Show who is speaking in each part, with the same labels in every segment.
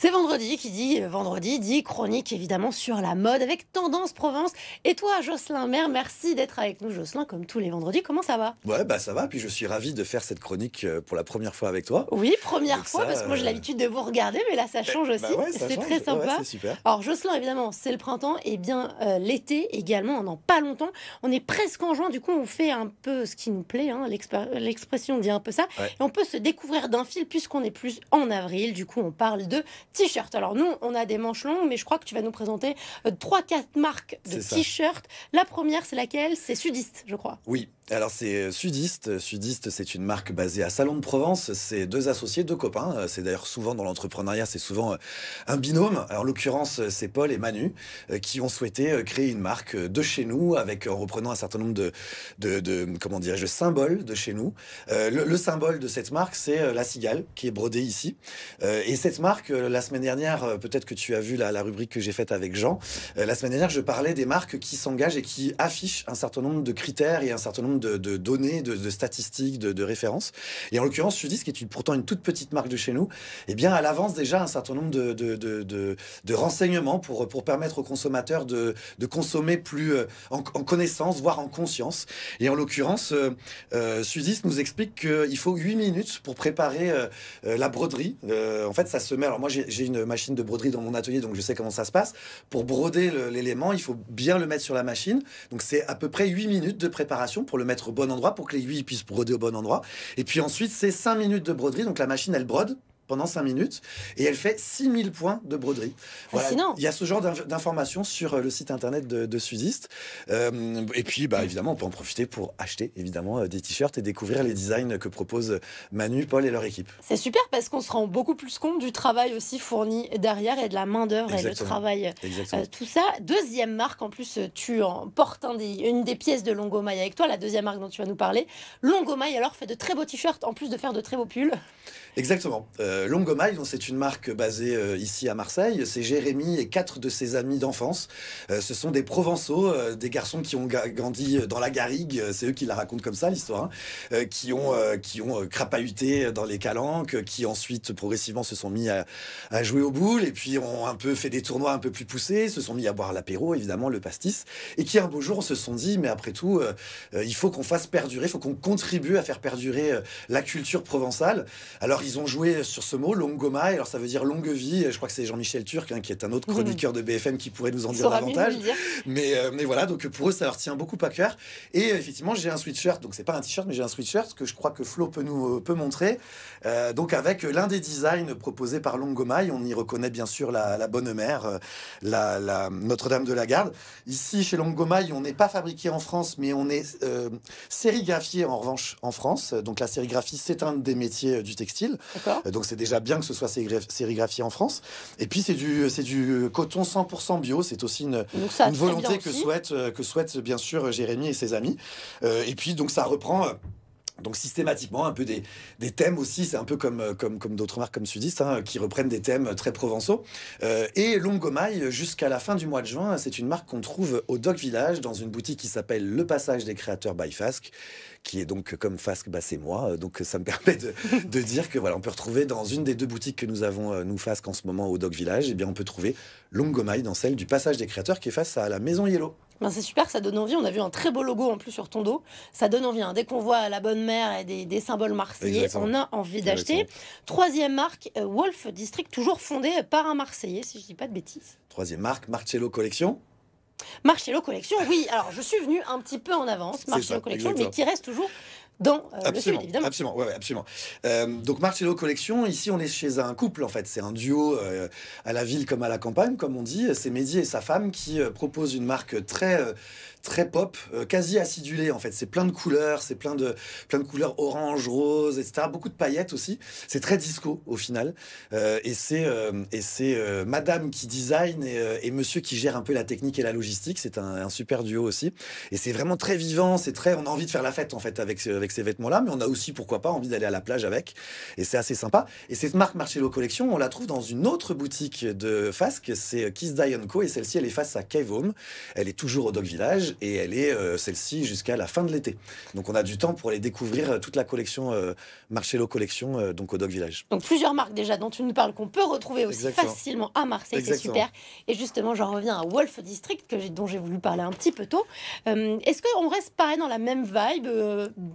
Speaker 1: C'est vendredi, qui dit vendredi dit chronique évidemment sur la mode avec Tendance Provence. Et toi, Jocelyn Maire, merci d'être avec nous, Jocelyn, comme tous les vendredis. Comment ça va?
Speaker 2: Ouais, bah ça va. Puis je suis ravi de faire cette chronique pour la première fois avec toi.
Speaker 1: Oui, première
Speaker 2: Donc
Speaker 1: fois,
Speaker 2: ça,
Speaker 1: parce que moi j'ai l'habitude de vous regarder, mais là ça change aussi.
Speaker 2: bah ouais, ça
Speaker 1: C'est
Speaker 2: change.
Speaker 1: très
Speaker 2: Ouais, ouais,
Speaker 1: sympa.
Speaker 2: c'est super.
Speaker 1: Alors Jocelyn, évidemment, c'est le printemps, et bien l'été également, dans pas longtemps. On est presque en juin, du coup on fait un peu ce qui nous plaît, hein, l'expression dit un peu ça.
Speaker 2: Ouais.
Speaker 1: Et on peut se découvrir d'un fil puisqu'on est plus en avril. Du coup on parle de t-shirt. Alors nous, on a des manches longues, mais je crois que tu vas nous présenter 3-4 marques de
Speaker 2: C'est ça.
Speaker 1: t-shirts. La première, c'est laquelle? C'est Sudiste, je crois.
Speaker 2: Oui. Alors c'est Sudiste. Sudiste, c'est une marque basée à Salon de Provence. C'est deux associés, deux copains. C'est d'ailleurs souvent dans l'entrepreneuriat, c'est souvent un binôme. Alors, en l'occurrence, c'est Paul et Manu qui ont souhaité créer une marque de chez nous avec en reprenant un certain nombre de comment dirais-je, de symboles de chez nous. Le symbole de cette marque, c'est la cigale qui est brodée ici. Et cette marque, la semaine dernière, peut-être que tu as vu la rubrique que j'ai faite avec Jean. La semaine dernière, je parlais des marques qui s'engagent et qui affichent un certain nombre de critères et un certain nombre de données, de statistiques, de références. Et en l'occurrence, Sudis, qui est pourtant une toute petite marque de chez nous, eh bien, elle avance déjà un certain nombre de renseignements pour permettre aux consommateurs de consommer plus en connaissance, voire en conscience. Et en l'occurrence, Sudis nous explique qu'il faut 8 minutes pour préparer la broderie. En fait, ça se met... Alors moi, j'ai une machine de broderie dans mon atelier, donc je sais comment ça se passe. Pour broder l'élément, il faut bien le mettre sur la machine. Donc c'est à peu près 8 minutes de préparation pour le mettre au bon endroit, pour que l'aiguille puisse broder au bon endroit. Et puis ensuite, c'est 5 minutes de broderie. Donc la machine, elle brode pendant 5 minutes et elle fait 6000 points de broderie. Voilà.
Speaker 1: Fascinant.
Speaker 2: Il y a ce genre d'informations sur le site internet de Sudiste. Et puis, bah, évidemment, on peut en profiter pour acheter évidemment des t-shirts et découvrir les designs que proposent Manu, Paul et leur équipe.
Speaker 1: C'est super parce qu'on se rend beaucoup plus compte du travail aussi fourni derrière et de la main-d'œuvre et le
Speaker 2: Exactement.
Speaker 1: travail.
Speaker 2: Exactement.
Speaker 1: Tout ça. Deuxième marque, en plus, tu en portes une des pièces de Longomaille avec toi, la deuxième marque dont tu vas nous parler. Longomaille, alors, fait de très beaux t-shirts en plus de faire de très beaux pulls.
Speaker 2: Exactement. Longomaille, donc c'est une marque basée ici à Marseille. C'est Jérémy et 4 de ses amis d'enfance. Ce sont des Provençaux, des garçons qui ont grandi dans la garrigue. C'est eux qui la racontent comme ça, l'histoire. Qui ont crapahuté dans les calanques, qui ensuite progressivement se sont mis à jouer aux boules et puis ont un peu fait des tournois un peu plus poussés, se sont mis à boire l'apéro, évidemment, le pastis, et qui un beau jour se sont dit, mais après tout, il faut qu'on fasse perdurer, il faut qu'on contribue à faire perdurer la culture provençale. Alors, ils ont joué sur ce mot, Longomaille. Alors, ça veut dire longue vie. Je crois que c'est Jean-Michel Turc, hein, qui est un autre chroniqueur de BFM qui pourrait nous en dire davantage. Mais voilà, donc pour eux, ça leur tient beaucoup à cœur. Et effectivement, j'ai un sweatshirt. Donc, c'est pas un t-shirt, mais j'ai un sweatshirt que je crois que Flo peut montrer. Donc, avec l'un des designs proposés par Longomaille, on y reconnaît bien sûr la bonne mère, la Notre-Dame de la Garde. Ici, chez Longomaille, on n'est pas fabriqué en France, mais on est sérigraphié en revanche en France. Donc, la sérigraphie, c'est un des métiers du textile. Donc c'est déjà bien que ce soit sérigraphié en France. Et puis c'est du coton 100% bio. C'est aussi une volonté que souhaite bien sûr Jérémy et ses amis. Et puis donc ça reprend... Donc systématiquement un peu des thèmes aussi, c'est un peu comme d'autres marques comme Sudiste, hein, qui reprennent des thèmes très provençaux. Et Longomaille, jusqu'à la fin du mois de juin, c'est une marque qu'on trouve au Dock Village, dans une boutique qui s'appelle Le Passage des Créateurs by Fasque, qui est donc comme Fasque, bah c'est moi. Donc ça me permet de dire que voilà, on peut retrouver dans une des deux boutiques que nous avons, nous Fasque en ce moment au Dock Village, et bien on peut trouver Longomaille dans celle du Passage des Créateurs qui est face à la Maison Yellow.
Speaker 1: Ben c'est super, ça donne envie. On a vu un très beau logo en plus sur ton dos. Ça donne envie. Hein. Dès qu'on voit la bonne mère et des symboles marseillais, on a envie d'acheter. Troisième marque, Wolf District, toujours fondée par un Marseillais, si je dis pas de bêtises.
Speaker 2: Troisième marque, Marcello Collection.
Speaker 1: Marcello Collection, oui. Alors, je suis venue un petit peu en avance, Marcello Collection, mais qui reste toujours dans le sud, évidemment.
Speaker 2: Absolument, ouais, absolument. Donc Marcello Collection, ici on est chez un couple en fait, c'est un duo à la ville comme à la campagne, comme on dit. C'est Mehdi et sa femme qui proposent une marque très pop, quasi acidulée en fait. C'est plein de couleurs, c'est plein de couleurs orange, rose, etc. Beaucoup de paillettes aussi. C'est très disco au final. Et c'est Madame qui design et Monsieur qui gère un peu la technique et la logistique. C'est un super duo aussi. Et c'est vraiment très vivant. On a envie de faire la fête en fait avec ces vêtements-là, mais on a aussi pourquoi pas envie d'aller à la plage avec. Et c'est assez sympa. Et cette marque Marcello Collection, on la trouve dans une autre boutique de Fasque. C'est Kiss Die Co. Et celle-ci, elle est face à Cave Home. Elle est toujours au Dock Village. village et elle est celle-ci jusqu'à la fin de l'été. Donc on a du temps pour aller découvrir toute la collection Marcello Collection donc au Dog Village.
Speaker 1: Donc plusieurs marques déjà dont tu nous parles qu'on peut retrouver aussi facilement à Marseille, c'est super. Et justement, j'en reviens à Wolf District dont j'ai voulu parler un petit peu tôt. Est-ce qu'on reste pareil dans la même vibe,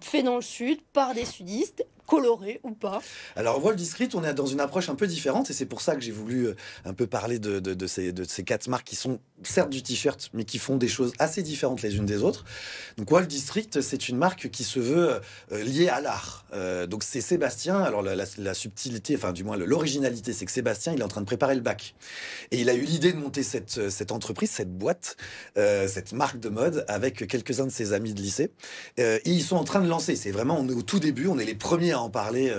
Speaker 1: fait dans le sud, par des sudistes, coloré ou pas?
Speaker 2: Alors Wolf District, on est dans une approche un peu différente et c'est pour ça que j'ai voulu un peu parler de ces 4 marques qui sont certes du t-shirt mais qui font des choses assez différentes les unes des autres. Donc Wolf District, c'est une marque qui se veut liée à l'art. Donc c'est Sébastien, alors la subtilité, enfin du moins l'originalité, c'est que Sébastien, il est en train de préparer le bac. Et il a eu l'idée de monter cette entreprise, cette boîte, cette marque de mode avec quelques-uns de ses amis de lycée. Et ils sont en train de lancer, c'est vraiment, on est au tout début, on est les premiers à en parler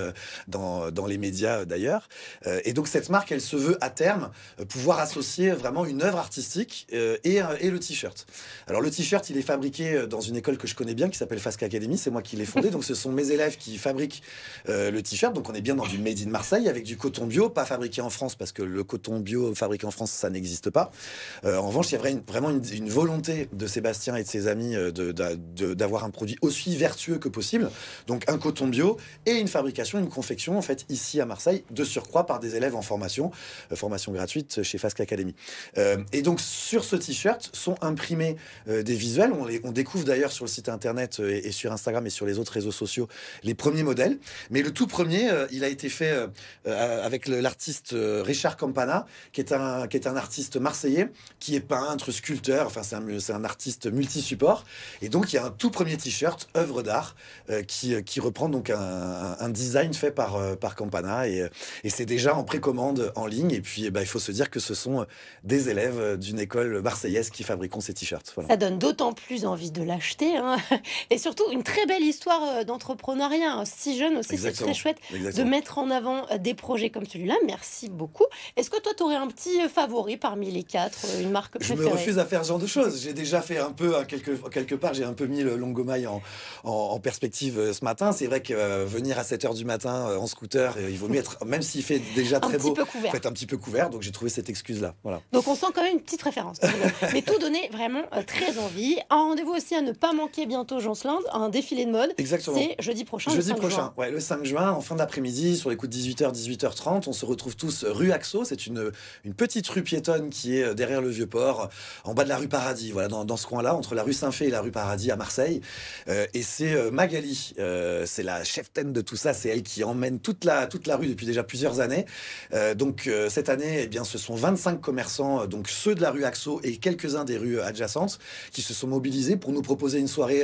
Speaker 2: dans les médias d'ailleurs. Et donc cette marque, elle se veut à terme pouvoir associer vraiment une œuvre artistique et le t-shirt. Alors le t-shirt, il est fabriqué dans une école que je connais bien qui s'appelle Fasca Academy, c'est moi qui l'ai fondée. Donc ce sont mes élèves qui fabriquent le t-shirt. Donc on est bien dans du made in Marseille avec du coton bio, pas fabriqué en France parce que le coton bio fabriqué en France, ça n'existe pas. En revanche, il y a vraiment une volonté de Sébastien et de ses amis d'avoir un produit aussi vertueux que possible. Donc un coton bio et une fabrication, une confection en fait ici à Marseille, de surcroît par des élèves en formation gratuite chez Fasca Academy. Et donc sur ce t-shirt sont imprimés des visuels. On découvre d'ailleurs sur le site internet et sur Instagram et sur les autres réseaux sociaux les premiers modèles. Mais le tout premier, il a été fait avec l'artiste Richard Campana, qui est un artiste marseillais, qui est peintre, sculpteur. Enfin c'est un artiste multi-support. Et donc il y a un tout premier t-shirt œuvre d'art qui reprend donc un design fait par Campana et c'est déjà en précommande en ligne. Et puis il faut se dire que ce sont des élèves d'une école marseillaise qui fabriquent ces t-shirts. Voilà.
Speaker 1: Ça donne d'autant plus envie de l'acheter, hein. Et surtout une très belle histoire d'entrepreneuriat, hein. Si jeune aussi. Exactement. C'est très chouette de mettre en avant des projets comme celui-là. Merci beaucoup. Est-ce que toi tu aurais un petit favori parmi les 4, une marque préférée?
Speaker 2: Je me refuse à faire ce genre de choses. J'ai déjà fait un peu, quelque part, j'ai un peu mis le Longomaille en perspective ce matin. C'est vrai que venir à 7h du matin en scooter, il vaut mieux être, même s'il fait déjà très beau, faut être un petit peu couvert. Donc j'ai trouvé cette excuse-là. Voilà.
Speaker 1: Donc on sent quand même une petite référence. Mais tout donnait vraiment très envie. Un rendez-vous aussi à ne pas manquer bientôt, Josselin, un défilé de mode.
Speaker 2: Exactement.
Speaker 1: C'est jeudi prochain.
Speaker 2: Jeudi prochain, ouais, le 5 juin, en fin d'après-midi, sur les coups de 18h, 18h30. On se retrouve tous rue Axo. C'est une petite rue piétonne qui est derrière le Vieux-Port, en bas de la rue Paradis. Voilà, dans ce coin-là, entre la rue Saint-Fé et la rue Paradis à Marseille. Et c'est Magali, c'est la cheftaine de tout ça. C'est elle qui emmène toute la rue depuis déjà plusieurs années. Donc cette année, eh bien, ce sont 25 commerçants, donc ceux de la rue Axo et quelques-uns des rues adjacentes, qui se sont mobilisés pour nous proposer une soirée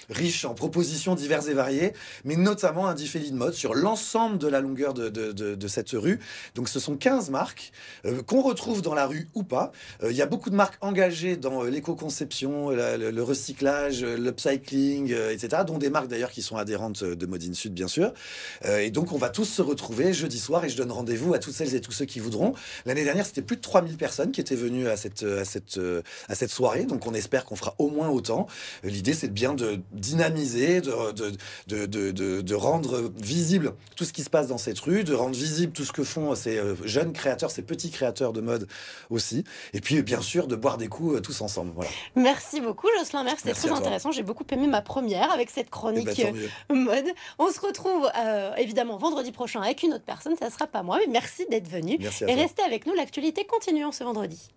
Speaker 2: riche en propositions diverses et variées, mais notamment un défilé de mode sur l'ensemble de la longueur de cette rue. Donc ce sont 15 marques qu'on retrouve dans la rue ou pas. Il y a beaucoup de marques engagées dans l'éco-conception, le recyclage, l'upcycling, etc., dont des marques d'ailleurs qui sont adhérentes de Mode in Sud, bien sûr. Et donc on va tous se retrouver jeudi soir et je donne rendez-vous à toutes celles et tous ceux qui voudront. L'année dernière, c'était plus de 3000 personnes qui étaient venues à cette soirée, donc on espère qu'on fera au moins autant. L'idée, c'est bien de dynamiser, de rendre visible tout ce qui se passe dans cette rue, de rendre visible tout ce que font ces jeunes créateurs, ces petits créateurs de mode aussi, et puis bien sûr de boire des coups tous ensemble. Voilà.
Speaker 1: Merci beaucoup, Josselin Merx, c'était très intéressant. J'ai beaucoup aimé ma première avec cette chronique mode. On se retrouve évidemment vendredi prochain avec une autre personne, ça sera pas moi, mais merci d'être venu et restez avec nous, l'actualité continue en ce vendredi.